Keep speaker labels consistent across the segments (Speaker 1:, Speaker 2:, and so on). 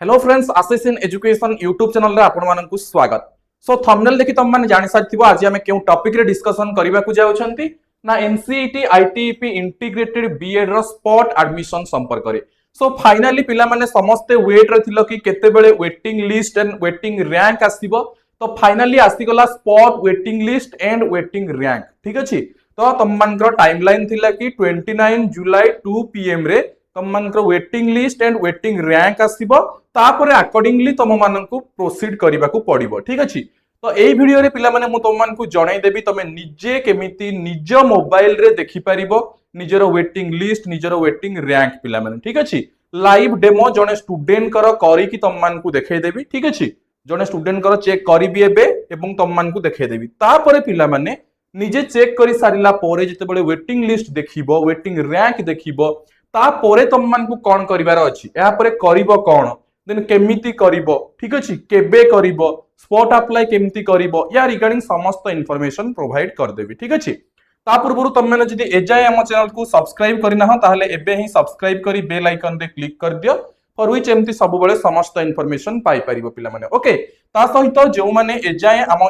Speaker 1: Hello friends, Ashish In education YouTube channel रे आपण मानकु स्वागत। सो थंबनेल देखि तुम माने जानि सारथिबो आज हम केउ टॉपिक रे डिस्कशन करबा को जाउछंती ना एनसीईटी आईटीईपी इंटीग्रेटेड बीएड रो स्पॉट एडमिशन संपर्क रे। सो फाइनली पिला माने समस्त वेट रे थिलो कि केते बेले waiting list and waiting rank आसीबो। तो फाइनली आसी गला spot waiting list and waiting rank, ठीक अछि। तो तुम मानकर टाइमलाइन थिला कि 29 जुलाई 2 पीएम रे तुम मानकर waiting list and waiting rank आसीबो। तापरे अकॉर्डिंगली तुम मानकु प्रोसीड करबा को पड़िबो, ठीक अछि। तो एई वीडियो रे पिला माने मु तुम मानकु जणाई देबी तमे निजे केमिति निज मोबाइल रे देखि परिबो निजरो वेटिंग लिस्ट निजरो वेटिंग रैंक पिला माने, ठीक अछि। लाइव डेमो जने स्टूडेंट कर करी कि तुम मानकु देखाई देबी, ठीक अछि। जने स्टूडेंट कर चेक करिबी एबे एवं तुम मानकु देखाई देबी। तापरे पिला माने निजे चेक करि सारिला पोरे जते बळे वेटिंग लिस्ट देखिबो वेटिंग रैंक देखिबो तापरे तुम मानकु कोन करिवार अछि या परे करिवो कोन देन केमिति करिवो, ठीक अछि। केबे करिवो स्पॉट अप्लाई केमिति करिवो या रिगार्डिंग समस्त इंफॉर्मेशन प्रोवाइड कर देबी, ठीक अछि। ता पूर्व तुम मैंने जदि एजाए हम चैनल को सब्सक्राइब करना हो ताहले एबे ही सब्सक्राइब करी बेल आइकन रे क्लिक कर दियो फॉर व्हिच एमती सब बेले समस्त इंफॉर्मेशन पाई परिबो पिला माने। ओके, ता सहित जो माने एजाए हम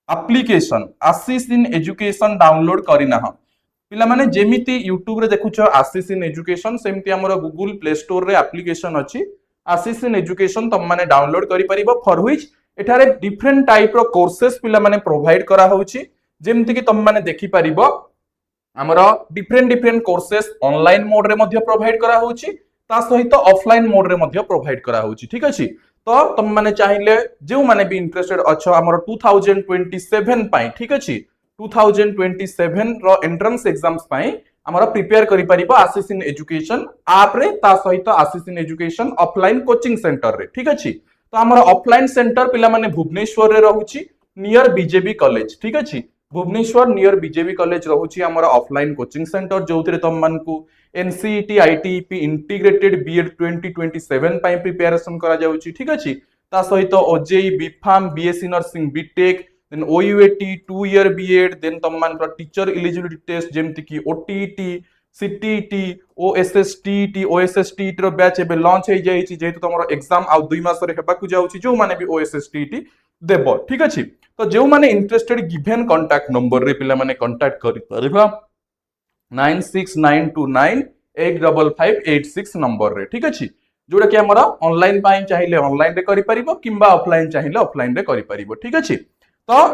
Speaker 1: application Ashish In education download करना हो पिला माने जेमिति यूट्यूब रे देखुछ आशीष इन एजुकेशन सेमति हमर गूगल प्ले स्टोर रे एप्लीकेशन अछि आशीष इन एजुकेशन तुम माने डाउनलोड करि परिबो फॉर व्हिच एठारे डिफरेंट टाइप रो कोर्सेस पिला माने प्रोवाइड करा होउची जेमति कि तुम माने देखि परिबो हमर different different courses online mode रे मध्ये प्रोवाइड करा होउची ता सहित ऑफलाइन मोड रे मध्ये प्रोवाइड करा होउची, ठीक अछि। तो तुम माने चाहिले जो माने भी इंटरेस्टेड अछो हमर 2027 पाई, ठीक अछि। 2027 रो एंट्रेंस एग्जाम्स पाई हमर प्रिपेयर करि परिबो आशीष इन एजुकेशन आप रे ता सहित Ashish In Education offline coaching centre रे, ठीक अछि। तो हमर ऑफलाइन सेंटर पिला माने भुवनेश्वर रे रहउची नियर बीजेबी कॉलेज, ठीक अछि। भुवनेश्वर नियर बीजेबी कॉलेज रहउची हमर ऑफलाइन कोचिंग सेंटर जोथरे तुम मानकु एनसीईटी आईटीईपी इंटीग्रेटेड बीएड 2027 पाई प्रिपरेशन करा जाउची, ठीक अछि। ता सहित OJEE BPharm BSc nursing BTech then OUAT 2 year BEd then तुम मानकर टीचर एलिजिबिलिटी टेस्ट जेमति कि ओटीईटी सीटीईटी ओएसएसटीईटी ओएसएसटीईटी रो बैच एबे लॉन्च हे जाई छि जेतु तमरो एग्जाम आ 2 मास रे हेबा को जाउछि जो माने भी ओएसएसटीईटी देबो, ठीक अछि। तो जो माने इंटरेस्टेड गिवन कांटेक्ट नंबर रे पिला माने कांटेक्ट करि परबा 9692985586 नंबर रे, ठीक अछि। जोडा कि हमरा ऑनलाइन पाई चाहिले ऑनलाइन रे करि परिबो किंबा ऑफलाइन चाहिले ऑफलाइन रे करि परिबो, ठीक अछि। तो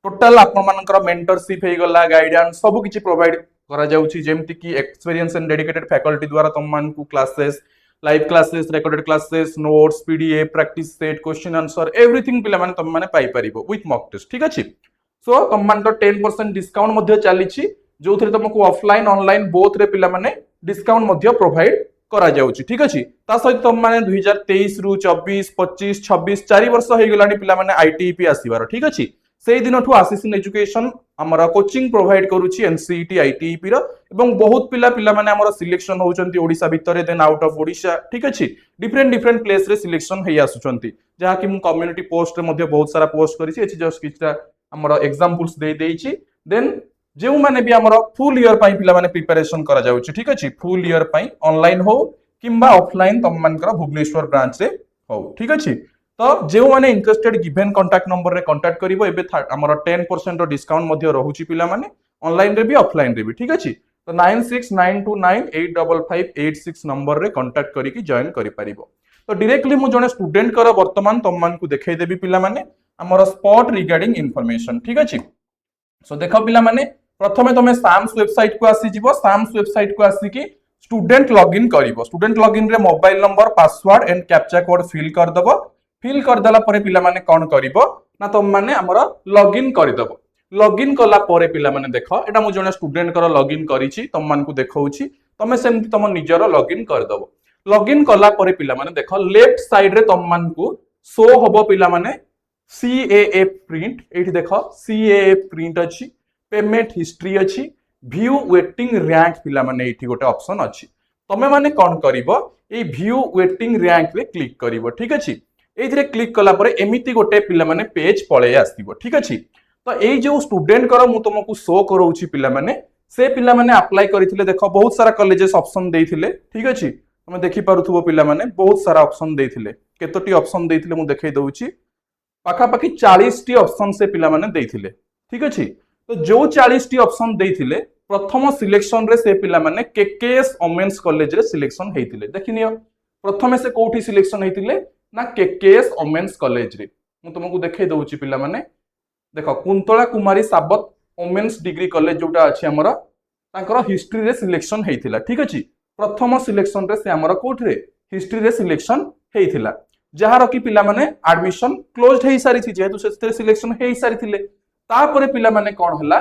Speaker 1: टोटल आपण मानकर मेंटरशिप हे गला गाइडेंस सब किछि प्रोवाइड करा जाउछि जेमति कि एक्सपीरियंस एंड डेडिकेटेड फैकल्टी द्वारा तुम मानकु classes live classes recorded classes notes PDF practice set question answer everything पिला माने तुम माने पाई परिबो विथ मॉक टेस्ट, ठीक अछि। सो तुम मानकर 10% डिस्काउंट मध्ये चली छि जोथरे तुमको ऑफलाइन ऑनलाइन बोथ रे पिला माने डिस्काउंट मध्ये प्रोवाइड करा जाउछि, ठीक अछि। ता सहित तुम माने 2023 रु 24 25 26 4 वर्ष हे गलानी पिला माने आईटीईपी आसीबार, ठीक अछि। सेही दिन ठु आशीष इन एजुकेशन हमरा कोचिंग प्रोवाइड करूची एनसीईटी आईटीईपी रो एवं बहुत पिला पिला माने हमरा सिलेक्शन होउचंती ओडिसा भितरे देन आउट ऑफ ओडिसा, ठीक अछि। डिफरेंट डिफरेंट प्लेस रे सिलेक्शन हे आसुचंती जहा कि मु कम्युनिटी पोस्ट रे मध्ये बहुत सारा पोस्ट करिछि एछि जस्ट किछटा हमरा एग्जांपल्स दे देइछि। देन जो माने भी हमरा फुल ईयर पाई पिला माने प्रिपरेशन करा जाउछि, ठीक अछि। फुल ईयर पाई ऑनलाइन हो किंबा ऑफलाइन तम मानकर भुवनेश्वर ब्रांच रे हो, ठीक अछि। तो जो माने इंटरेस्टेड गिवन कांटेक्ट नंबर रे कांटेक्ट करिवो एबे हमर 10% रो डिस्काउंट मध्ये रहउची पिला माने ऑनलाइन रे भी ऑफलाइन रे भी, ठीक अछि। तो 9692985586 नंबर रे कांटेक्ट करी कि जॉइन करि परिबो। तो डायरेक्टली मु जने स्टूडेंट कर वर्तमान तुम मान को देखाई देबी पिला माने हमर स्पॉट रिगार्डिंग इंफॉर्मेशन, ठीक अछि। सो देखो पिला माने प्रथमे तुम साम्स वेबसाइट को आसी जिवो साम्स वेबसाइट को आसी कि स्टूडेंट लॉगिन करिवो स्टूडेंट लॉगिन रे mobile number password and captcha code fill कर दबो। फिल कर दला परे पिला माने कोन करिवो ना तुम माने हमरा लॉगिन करि दबो। लॉगिन कला परे पिला माने देखो एटा मु जने स्टूडेंट कर लॉगिन करिछि तुम मान को देखौछि तमे सेमति तुम निजरो लॉगिन कर दबो। लॉगिन कला परे पिला माने देखो लेफ्ट साइड रे तुम मान को शो होबो पिला माने सीएए प्रिंट एठी देखो सीएए प्रिंट अछि पेमेंट हिस्ट्री अछि व्यू वेटिंग रैंक पिला माने एठी गोटे ऑप्शन अछि। तमे माने कोन करिवो ए व्यू वेटिंग रैंक रे क्लिक करिवो, ठीक अछि। एथिरे क्लिक कला परे एमिति गोटे पिला माने पेज पळे आसीबो, ठीक अछि। तो एई जो स्टूडेंट कर मु तुमको शो करौछि पिला माने से पिला माने अप्लाई करिथिले देखो बहुत सारा कॉलेजेस ऑप्शन देइथिले, ठीक अछि। तुम देखि पारुथबो पिला माने बहुत सारा ऑप्शन देथिले केतोटी ऑप्शन देथिले मु देखै दउची पाखापाखि 40 टी ऑप्शन से पिला माने देथिले ठीक अछि तो जो 40 टी ऑप्शन देथिले प्रथम सिलेक्शन रे से पिला माने केकेएस वोमेन्स कॉलेज रे सिलेक्शन हेतिले देखिनियो प्रथमे से कोठी सिलेक्शन हेतिले ना केकेएस वोमेन्स कॉलेज रे मु तुमको देखै दउची पिला माने देखो कुंतला कुमारी साबत वोमेन्स डिग्री कॉलेज जोटा अछि हमर तांकर हिस्ट्री रे सिलेक्शन हेतिला ठीक अछि प्रथम सिलेक्शन रे से हमर कोठी रे हिस्ट्री रे सिलेक्शन हेतिला जहार कि पिला माने एडमिशन क्लोज्ड हे सारी थी जेतु से सिलेक्शन हे सारी थिले तापरे पिला माने कोन हला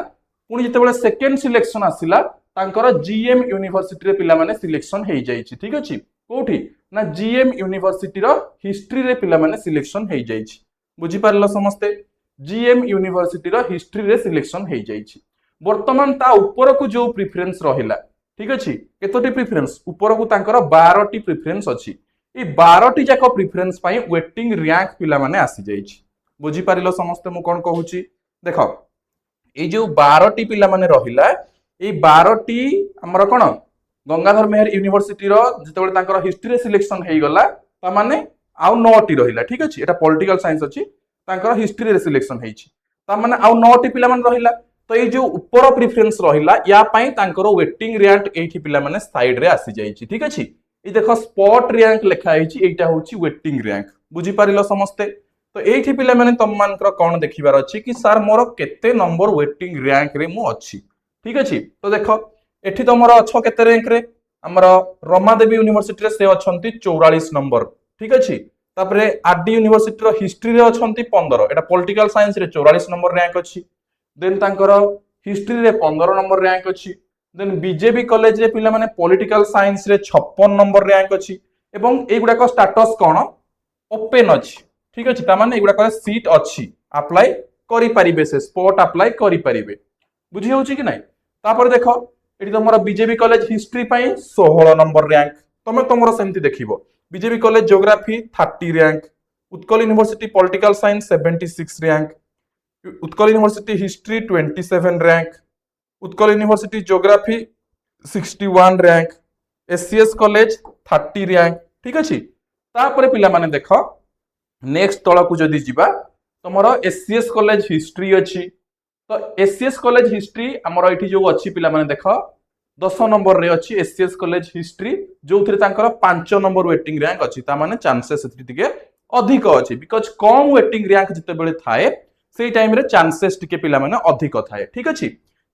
Speaker 1: पुनी जते सेकेंड सिलेक्शन आसिला तांकर जीएम यूनिवर्सिटी रे पिला माने सिलेक्शन हे जाईछि ठीक अछि कोठी ना जीएम यूनिवर्सिटी रो हिस्ट्री रे पिला माने सिलेक्शन हे जाईछि बुझी पारलो समस्ते जीएम यूनिवर्सिटी रो हिस्ट्री रे सिलेक्शन हे जाईछि वर्तमान ता ऊपर को जो प्रेफरेंस रहिला ठीक अछि केतोटी प्रेफरेंस ऊपर को तांकर 12 टी प्रेफरेंस अछि ए 12 टी जाक प्रेफरेंस पई वेटिंग रैंक पिला माने आसी जाईछि बुझी पारिलो समस्त मु कोन कहूची देखो ए जो 12 टी पिला माने रहिला ए 12 टी हमर कोन गंगाधर मेहर यूनिवर्सिटी रो जतबे तांकर हिस्ट्री रे सिलेक्शन हेई गला ता माने आउ 9 टी रहिला ठीक अछि एटा पॉलिटिकल साइंस अछि तांकर हिस्ट्री रे सिलेक्शन हेइछि ता माने आउ 9 टी पिला माने रहिला तो ये जो ऊपर प्रेफरेंस रहिला या पई तांकर वेटिंग रैंक एठी पिला माने साइड रे आसी जाईछि ठीक अछि ए देखो स्पॉट रैंक लिखा हेछि एटा होछि वेटिंग रैंक बुझी पारिलो समस्ते तो एठी पिला माने तम मानकर कोन देखिबार अछि कि सर मोर केते नंबर वेटिंग रैंक रे मु अछि ठीक अछि तो देखो एठी तमरो अछो केते रैंक रे हमर रमादेवी यूनिवर्सिटी रे से अछंती 44 नंबर ठीक अछि तापरे आरडी यूनिवर्सिटी रो हिस्ट्री रे अछंती 15 एटा पॉलिटिकल साइंस रे 44 नंबर रैंक अछि देन तांकर हिस्ट्री रे 15 नंबर रैंक अछि देन बीजेपी कॉलेज रे पिला माने पॉलिटिकल साइंस रे 56 नंबर रैंक अछि एवं एगुडा को स्टेटस कोन ओपन अछि ठीक अछि ता माने एगुडा को सीट अछि अप्लाई करि परिबे से स्पॉट अप्लाई करि परिबे बुझी होछि कि नै तापर देखो एठी तमरो बीजेपी कॉलेज हिस्ट्री पई 16 नंबर रैंक तमे तमरो सेमति देखिबो BJP college geography 30 rank Utkal university political science 76 rank Utkal university history 27 rank Utkal university geography 61 rank SCS college 30 rank ठीक अछि तापरे पिला माने देखो नेक्स्ट तळ को जदी जिबा तमरो एससीएस कॉलेज हिस्ट्री अछि तो एससीएस कॉलेज हिस्ट्री हमर एठी जो अछि पिला माने देखो 10 नंबर रे अछि एससीएस कॉलेज हिस्ट्री जोथिरे तांकर 5 नंबर वेटिंग रैंक अछि ता माने चांसेस एथि टिके अधिक अछि बिकॉज़ कम वेटिंग रैंक जते बेले थाए सेई टाइम रे चांसेस टिके पिला माने अधिक थाए ठीक अछि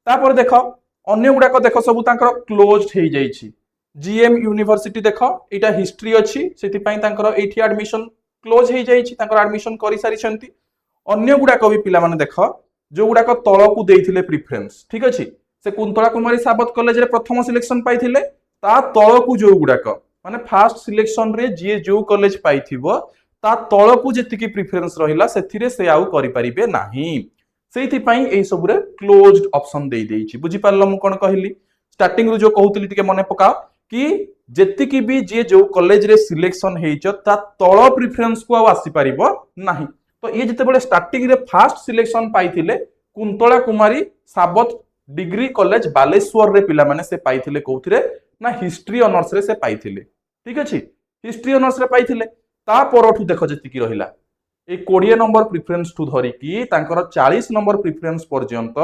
Speaker 1: तापर देखो अन्य गुडा को देखो सब तांकर क्लोज्ड हे जाई छी जीएम यूनिवर्सिटी देखो एटा हिस्ट्री अछि सेति पई तांकर एठी एडमिशन क्लोज हे जाई छी तांकर एडमिशन करि सारी छंती अन्य गुडा को भी पिला माने देखो जो गुडा को तळ को देइथिले प्रेफरेंस ठीक अछि से कुंतला कुमारी साबत कॉलेज रे प्रथम सिलेक्शन पाइथिले ता तळ को जो गुडा को माने फर्स्ट सिलेक्शन रे जे जो कॉलेज पाइथिबो ता तळ को जेतिकी प्रेफरेंस रहिला सेथिरे से आउ करि परिबे नाही सेति पई एई सब रे क्लोज्ड ऑप्शन देई देइछि बुझी पारलो मु कोन कहिली स्टार्टिंग रो जो कहउतली टिके मने पकाओ कि जेतिकी भी जे जो कॉलेज रे सिलेक्शन हेइछ ता तळ प्रेफरेंस को आउ आसी परिबो नाही तो ये जते बळे स्टार्टिंग रे फर्स्ट सिलेक्शन पाइथिले कुंतला कुमारी साबत डिग्री कॉलेज बालेश्वर रे पिला माने से पाइथिले कोथिरे ना हिस्ट्री ऑनर्स रे से पाइथिले ठीक अछि हिस्ट्री ऑनर्स रे पाइथिले ता परठु देखो जतिकी रहिला ए 20 नंबर प्रेफरेंस टू धरि की तांकर 40 नंबर प्रेफरेंस पर्यंत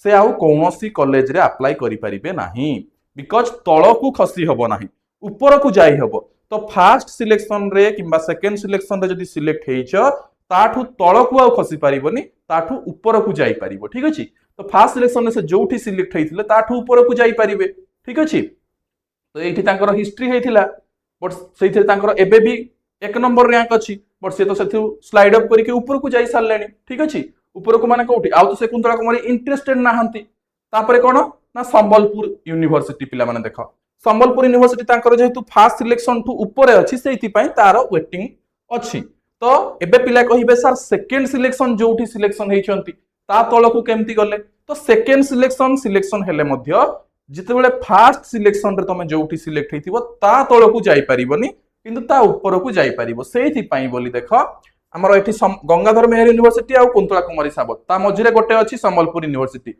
Speaker 1: से आउ कोनोसी कॉलेज रे अप्लाई करि परिबे नाही बिकॉज़ तळ को खसी हबो नाही ऊपर को जाई हबो तो फर्स्ट सिलेक्शन रे किबा सेकंड सिलेक्शन रे जदी सिलेक्ट हेइछ ताठू तळ को आउ खसी परिबोनी ताठू ऊपर को जाई परिबो ठीक अछि तो फर्स्ट सिलेक्शन रे से जोठी सिलेक्ट हेइथिले ताठू ऊपर को जाई परिबे ठीक अछि तो एठी तांकर हिस्ट्री हेइथिला बट सेइथे तांकर एबे भी 1 नंबर रैंक अछि बट से तो सेथु स्लाइड अप करके ऊपर को जाई सारलेनी ठीक अछि ऊपर को माने कोठी आउ तो से कुंतला कुमारी इंटरेस्टेड नाहंती तापरे कोन ना संबलपुर यूनिवर्सिटी पिला माने देखो संबलपुर यूनिवर्सिटी तांकर जेहेतु फर्स्ट सिलेक्शन टू ऊपर अछि सेइथि पई तार वेटिंग अछि तो एबे पिला कहिबे सर सेकंड सिलेक्शन जोठी सिलेक्शन हेइछंती ता तळ को केमती गले तो सेकंड सिलेक्शन हेले मध्य जिते बेले फर्स्ट सिलेक्शन रे तमे जोठी सिलेक्ट हेतिबो ता तळ को जाई परिबोनी किंतु ता ऊपर को जाई परिबो सेइथि पई बोली देखो आमर ये गंगाधर मेहर यूनिवर्सिटी आ कुंतला कुमारी सावत ता मझिरे गोटे अच्छी संबलपुर यूनिवर्सिटी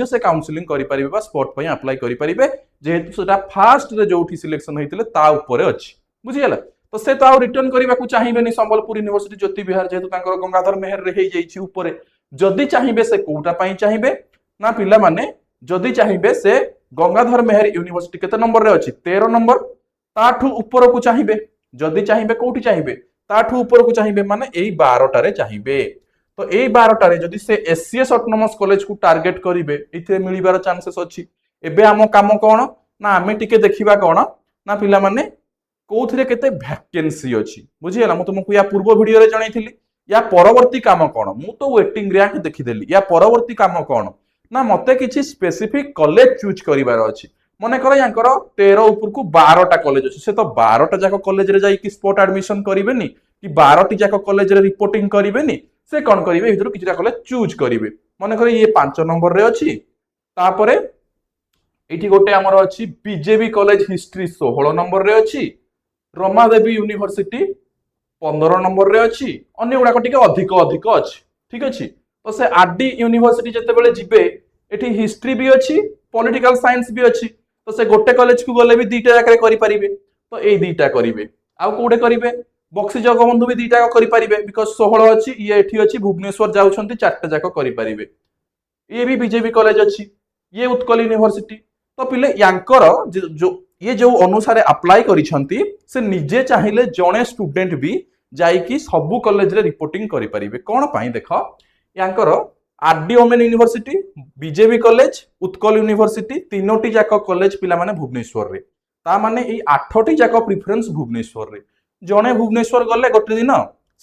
Speaker 1: से काउंसलिंग करें स्पोर्ट अप्लाई करेंगे जेहेतु सेटा फास्ट रे जो सिलेक्शन होते अच्छी बुझीगला तो से तो आउ रिटर्न करने को चाहिए संबलपुर यूनिवर्सिटी ज्योति विहार जेहेतु गंगाधर मेहर रे जदि चाहिए से कोटा चाहिए ना पिला माने जदि चाहिए से गंगाधर मेहर यूनिवर्सिटी केते नंबर रे अच्छी 13 नंबर ताठू ऊपर को चाहिए जदि चाहिए कोठी चाहिए ताठू ऊपर को चाहिए माने यही 12 रे चाहिए तो यही 12 जदि से एससीएस ऑटोनोमस कॉलेज को टार्गेट करेंगे इथे मिलिबार चांसेस अच्छी एबे आम काम कौन ना आमे टिके देखिबा कौन ना पिला माने कोथिरे केते वैकेंसी अच्छी बुझीगला मु तुमको या पूर्व वीडियो रे जणाइथिली या परवर्ती काम कौन मु तो वेटिंग रैंक देखिदेली या परवर्ती काम कौन ना मते किछि स्पेसिफिक कॉलेज चूज करिवार अछि मने कर यांकर 13 ऊपर को 12टा कॉलेज अछि से तो 12टा जाक कॉलेज रे जाई कि स्पॉट एडमिशन करिवेनी कि 12टी जाक कॉलेज रे रिपोर्टिंग करिवेनी से कोन करिवे इधर किछटा कॉलेज चूज करिवे मने कर ये 5 नंबर रे अछि तापरे एठी गोटे हमर अछि बीजेबी कॉलेज हिस्ट्री 16 नंबर रे अछि रमादेवी यूनिवर्सिटी 15 नंबर रे अछि अन्य गुडा टिके अधिक अधिक अछि ठीक अछि तो से आरडी यूनिवर्सिटी जते बेले जिबे एठी हिस्ट्री भी अछि पॉलिटिकल साइंस भी अछि तो से गोटे कॉलेज को गले भी दीटा जाकरे करि परिबे तो एई दीटा करिवे आ कोडे करिवे बक्सी जगबंधु भी दीटा करि परिबे बिकॉज़ 16 अछि ये एठी अछि भुवनेश्वर जाउछंती चारटा जाक करि परिबे ये भी बीजेपी कॉलेज अछि ये उत्कल यूनिवर्सिटी तो पिले यांकर जो ये जो अनुसार अप्लाई करिसंती से निजे चाहिए जणे स्टूडेंट भी जाइकी सबु कॉलेज रे रिपोर्टिंग करि परिबे कोन पई देखो यांकर RD women university BJP college Utkal university तीनोटी जाक कॉलेज पिला माने भुवनेश्वर रे ता माने ए 8टी जाक प्रेफरेंस भुवनेश्वर रे जणे भुवनेश्वर गले गोटे दिन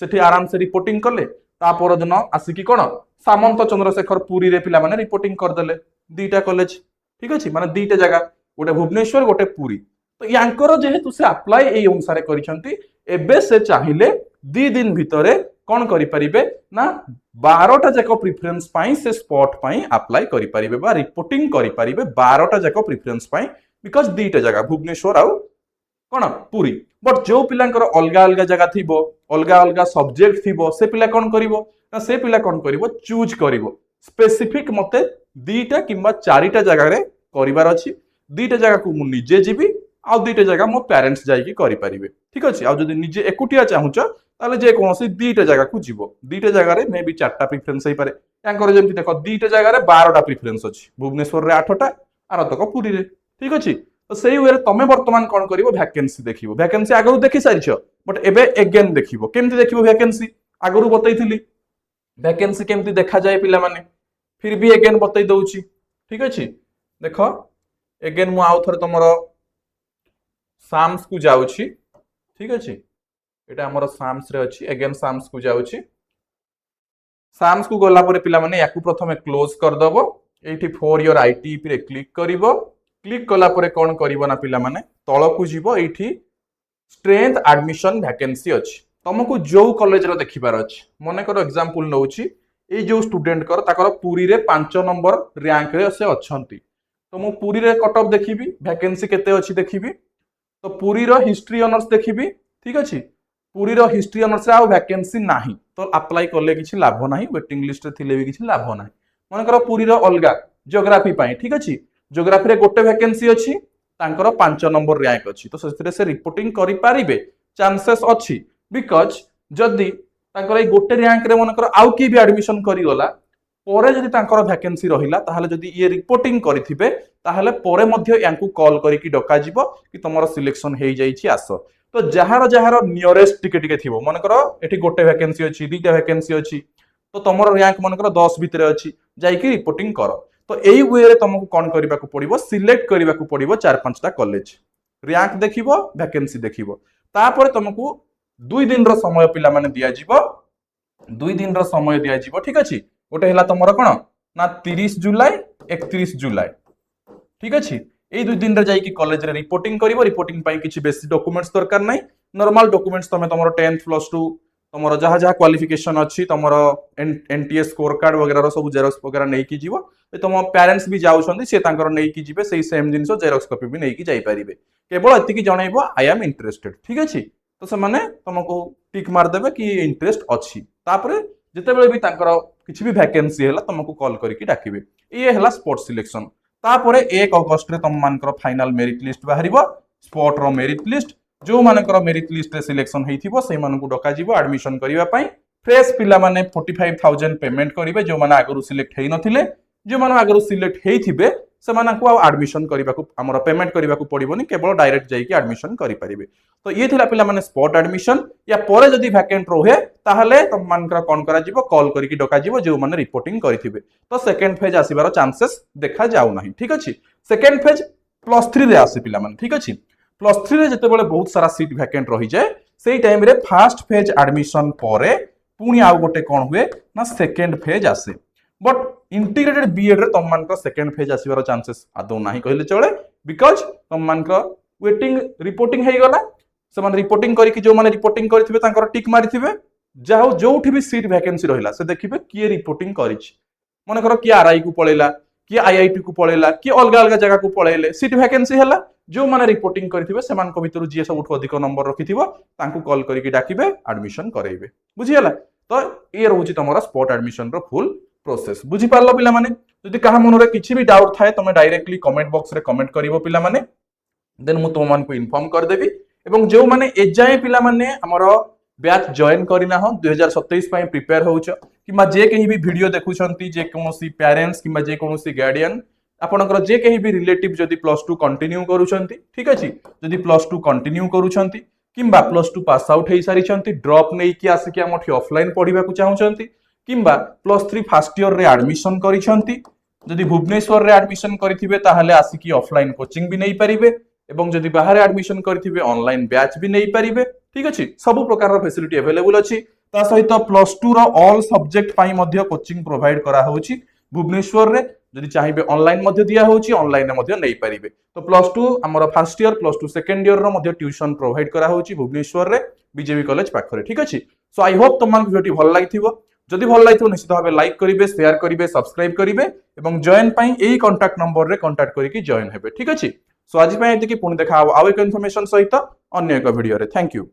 Speaker 1: सेठी आराम से रिपोर्टिंग कले ता पर दिन आसिकी कोन सामंत चंद्रशेखर पुरी रे पिला माने रिपोर्टिंग कर देले दीटा कॉलेज ठीक अछि माने दीटा जगह गोटे भुवनेश्वर गोटे पुरी तो यांकर जेहेतु से अप्लाई ए अनुसार करिसंती एबे से चाहिए 2 दिन भितरे कौन करि परिबे ना 12टा जाक प्रेफरेंस पाई से स्पॉट पाई अप्लाई करि परिबे बा रिपोर्टिंग करि परिबे 12टा जाक प्रेफरेंस पाई बिकॉज़ दीटा जगह भुवनेश्वर आउ कोन पुरी बट जो पिलांकर अलगा अलगा जगह थिबो अलगा अलगा सब्जेक्ट थिबो से पिला कोन करिवो ना से पिला कोन करिवो चूज करिवो स्पेसिफिक मते दीटा किंबा चारिटा जगह रे करिवार अछि दीटा जगह को मु निजे जीबी आ दीटा जगह मो पेरेंट्स जाइकी करि परिबे ठीक अछि आ जदि निजे एकुटिया चाहुच ताले जे कोनसी दीटा जगह को जीवो दीटा जगह रे मे बी चारटा प्रेफरेंस होई पारे यांकर जेमति देखो दीटा जगह रे 12टा प्रेफरेंस अछि भुवनेश्वर रे 8टा आर तक पुरी रे ठीक अछि तो सेही वे तमे वर्तमान कोन करिवो वैकेंसी देखिवो वैकेंसी आगु देखि सारिछो बट एबे अगेन देखिवो केमति देखिवो वैकेंसी आगु बतैथिली वैकेंसी केमति देखा जाय पिला माने फिर भी अगेन बतै दउची ठीक अछि देखो अगेन मु आउ थरे तमरो साम्स को जाउची ठीक अछि एटा हमर साम्स रे अछि अगेन साम्स को जाउची साम्स को गला परे पिला माने याकू प्रथमे क्लोज कर दबो एठी फॉर योर आईटीपी रे क्लिक करिवो क्लिक कला परे कोन करिवो ना पिला माने तळ को जीवो एठी स्ट्रेंथ एडमिशन वैकेंसी अछि तुमको जो कॉलेज रो देखिबार अछि मने करो एग्जांपल नउची ए जो स्टूडेंट कर ताकर पुरी रे 5 नंबर रैंक रे से अछंती तो मु पुरी रे कट ऑफ देखिबी वैकेंसी केते अछि देखिबी तो पुरी रो हिस्ट्री ऑनर्स देखिबी ठीक अछि पुरी रो हिस्ट्री ऑनर्स रे आ वैकेंसी नाही तो अप्लाई करले किछि लाभ नाही वेटिंग लिस्ट रे थिले भी किछि लाभ नाही मन करो पुरी रो अलगा ज्योग्राफी पाई ठीक अछि ज्योग्राफी रे गोटे वैकेंसी अछि तांकर 5 नंबर रैंक अछि तो सेथिरे से रिपोर्टिंग करि पारिबे चांसेस अछि बिकॉज़ जदी तांकर ए गोटे रैंक रे मन करो आउ की भी एडमिशन करि गला परे जदि तांकर वैकेंसी रहिला ताहाले जदि ये रिपोर्टिंग करिथिबे ताहाले परे मध्ये यांकू कॉल करी कि डका जिवो कि तमरो सिलेक्शन हेई जाईछि आसो तो जहार नियरेस्ट टिके टिके थिबो मन करो एठी गोटे वैकेंसी अछि दीटा वैकेंसी अछि तो तमरो रैंक मन करो 10 भितरे अछि जाई कि रिपोर्टिंग करो तो एई वे रे तुमको कोन करबा को पड़िबो सिलेक्ट करबा को पड़िबो 4-5टा कॉलेज रैंक देखिबो वैकेंसी देखिबो तापर तुमको 2 दिन रो समय पिला माने दिया जिवो 2 दिन रो समय दिया जिवो ठीक अछि गोटे हला तमरो कोन ना 30 जुलाई 31 जुलाई ठीक अछि ए 2 दिन रे जाई कि कॉलेज रे रिपोर्टिंग करिवो रिपोर्टिंग पई किछि बेसी डॉक्यूमेंट्स दरकार नै नॉर्मल डॉक्यूमेंट्स तमे तमरो 10th प्लस 2 तमरो जहा जहा क्वालिफिकेशन अछि तमरो एनटीएस स्कोर कार्ड वगैरह रो सब जेरॉक्स वगैरह नै कि जीवो ए तम पेरेंट्स भी जाउछन्ती से तांकर नै कि जिवे सेही सेम जिंसो जेरॉक्स कॉपी भी नै कि जाई परिबे केवल एति कि जणैबो आई एम इंटरेस्टेड ठीक अछि तो से माने तुमको टिक मार देबे कि इंटरेस्ट अछि तापरे जेतेबेले भी तांकर किछि भी वैकेंसी हैला तुमको कॉल करके डाकिबे ये हैला स्पोर्ट सिलेक्शन तापरे 1 अगस्त रे तुम मानकर फाइनल मेरिट लिस्ट बाहरिबो स्पोर्ट रो मेरिट लिस्ट जो मानकर मेरिट लिस्ट रे सिलेक्शन हेइथिबो से मानकु डका जिवो एडमिशन करिवा पई फ्रेश पिला माने 45000 पेमेंट करिवे जो माने आगरु सिलेक्ट हेइ नथिले जो माने आगरु सिलेक्ट हेइथिबे से मानकु आ एडमिशन करिबाकू हमर पेमेंट करिबाकू पड़िबोनी केवल डायरेक्ट जाई कि एडमिशन करि परिबे तो ये थिला पिला माने स्पॉट एडमिशन या परे जदी वैकेंट रहे ताहले तुम मानकर कोन करा जिवो कॉल करिकि डका जिवो जो माने रिपोर्टिंग करिथिबे तो सेकंड फेज आसीबार चांसेस देखा जाउ नाही ठीक अछि सेकंड फेज +3 रे आसी पिला माने ठीक अछि +3 रे जते बेले बहुत सारा सीट वैकेंट रही जाए सेही टाइम रे फर्स्ट फेज एडमिशन परे पुनी आउ गोटे कोन हुए ना सेकंड फेज आसे बट इंटीग्रेटेड बीएड रे तुम मानकर सेकंड फेज आसीबार चांसेस आदौ नाही कहले चले बिकॉज तुम मानकर वेटिंग रिपोर्टिंग हेइ गला से माने रिपोर्टिंग करी कि जो माने रिपोर्टिंग करथिबे तांकर टिक मारिथिबे जाहो जोठी भी सीट वैकेंसी रहिला से देखिबे किए रिपोर्टिंग करिछि मन करो कि आरआई को पळेला कि आईआईटी को पळेला कि अलग अलग जगह को पळेले सीट वैकेंसी हैला जो माने रिपोर्टिंग करथिबे सेमान को भितरु जे सब अधिक नंबर रखिथिबो तांको कॉल करिकि डाकिबे एडमिशन कराइबे बुझियला तो ये रहउछि तमरा स्पॉट एडमिशन रो फुल प्रोसेस बुझी पारलो पिला माने जदि कहा मन रे किछि भी डाउट थाए तमे डायरेक्टली कमेंट बॉक्स रे कमेंट करिवो पिला माने देन मु तुम मान को इन्फॉर्म कर देबी एवं जो माने एजाए पिला माने हमरो बैच जॉइन करिना हो 2027 पई प्रिपेयर होउछ किमा जे कहीं भी वीडियो देखुछंती जे कोनोसी पेरेंट्स किमा जे कोनोसी गार्डियन आपनकर जे कहीं भी रिलेटिव जदि +2 कंटिन्यू करूछंती ठीक अछि जदि +2 कंटिन्यू करूछंती किंबा +2 पास आउट हेइ सारिछंती ड्रॉप नै कि आसी कि हमठी ऑफलाइन पढिबा को चाहुछंती किंबा +3 फर्स्ट ईयर रे एडमिशन करिछंती जदि भुवनेश्वर रे एडमिशन करिथिबे ताहले आसी कि ऑफलाइन कोचिंग भी नै परिबे एवं जदि बाहर एडमिशन करिथिबे ऑनलाइन बैच भी नै परिबे ठीक अछि सब प्रकार रो फैसिलिटी अवेलेबल अछि ता सहित +2 रो ऑल सब्जेक्ट पाई मध्ये कोचिंग प्रोवाइड करा होउछि भुवनेश्वर रे जदि चाहिबे ऑनलाइन मध्ये दिया होउछि ऑनलाइन मध्ये नै परिबे तो +2 हमर फर्स्ट ईयर +2 सेकंड ईयर रो मध्ये ट्यूशन प्रोवाइड करा होउछि भुवनेश्वर रे बीजेपी कॉलेज पाखरे ठीक अछि सो आई होप तुम मान वीडियो भल लागिथिबो जदि भल लागिथिबो निश्चित भाबे लाइक करिवे शेयर करिवे सब्सक्राइब करिवे एवं जॉइन पाई एही कांटेक्ट नंबर रे कांटेक्ट करिकि जॉइन हेबे ठीक अछि सो आज पई एतिकी पुणी देखा आउ एक इन्फॉर्मेशन सहित अन्य एक वीडियो रे थैंक यू।